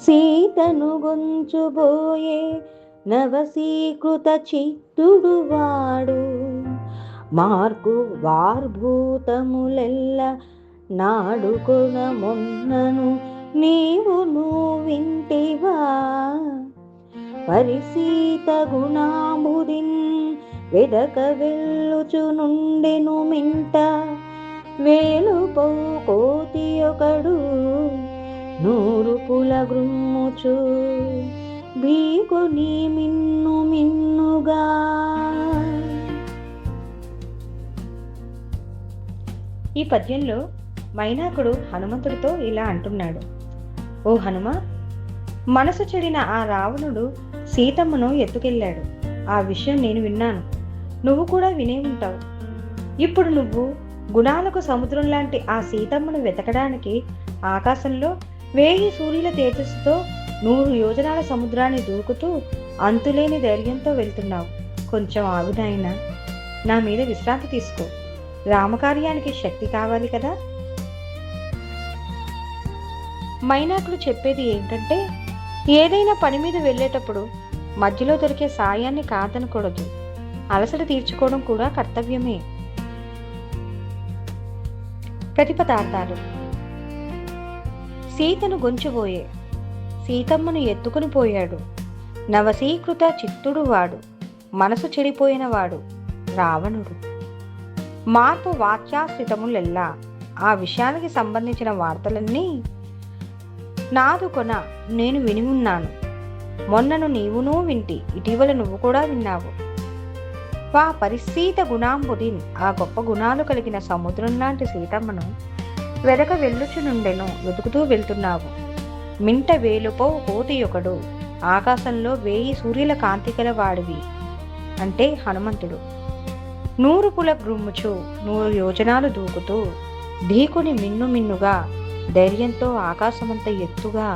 సీతను గొంచుబోయే నవసీకృత చిత్తుడు వాడు. మార్కు వార్భూతములెల్ల నాడుకొన మొన్నను నీవును వింటివా. పరిసీత గుణాంబుదిన్ వెదక వెళ్ళుచు నుండెను మింట. వేలుపౌ కోతి ఒకడు నూరుపుల గ్రుమ్ముచు భీకొని మిన్ను మిన్నుగా. ఈ పద్యంలో మైనాకుడు హనుమంతుడితో ఇలా అంటున్నాడు: ఓ హనుమ, మనసు చెడిన ఆ రావణుడు సీతమ్మను ఎత్తుకెళ్ళాడు. ఆ విషయం నేను విన్నాను, నువ్వు కూడా వినే ఉంటావు. ఇప్పుడు నువ్వు గుణాలకు సముద్రం లాంటి ఆ సీతమ్మను వెతకడానికి ఆకాశంలో 1000 సూర్యుల తేజస్సుతో 100 యోజనాల సముద్రాన్ని దూకుతూ అంతులేని ధైర్యంతో వెళ్తున్నావు. కొంచెం ఆగు నాయనా, నా మీద విశ్రాంతి తీసుకో. రామకార్యానికి శక్తి కావాలి కదా. మైనాకుడు చెప్పేది ఏంటంటే, ఏదైనా పని మీద వెళ్ళేటప్పుడు మధ్యలో దొరికే సాయాన్ని కాదనకూడదు. అలసట తీర్చుకోవడం కూడా కర్తవ్యమే. ప్రతిపదార్థాలు: సీతను గొంచుబోయే, సీతమ్మను ఎత్తుకుని పోయాడు. నవసీకృత చిత్తుడు వాడు, మనసు చెడిపోయిన వాడు రావణుడు. మార్పు వాచ్యాశ్రితములెల్లా, ఆ విషయానికి సంబంధించిన వార్తలన్నీ నాదు కొన నేను విని ఉన్నాను. మొన్నను నీవునూ వింటి, ఇటీవల నువ్వు కూడా విన్నావు. వా పరిసీత గుణాంబుదిన్, ఆ గొప్ప గుణాలు కలిగిన సముద్రం లాంటి సీతమ్మను వెదక వెళ్ళుచు నుండెను వెతుకుతూ వెళ్తున్నావు. మింట వేలుపో కోతి ఒకడు, ఆకాశంలో 1000 సూర్యుల కాంతి గల వాడివి అంటే హనుమంతుడు. 100 పుల గ్రుమ్ముచు 100 యోజనాలు దూకుతూ ఢీకుని మిన్ను మిన్నుగా ధైర్యంతో ఆకాశమంత ఎత్తుగా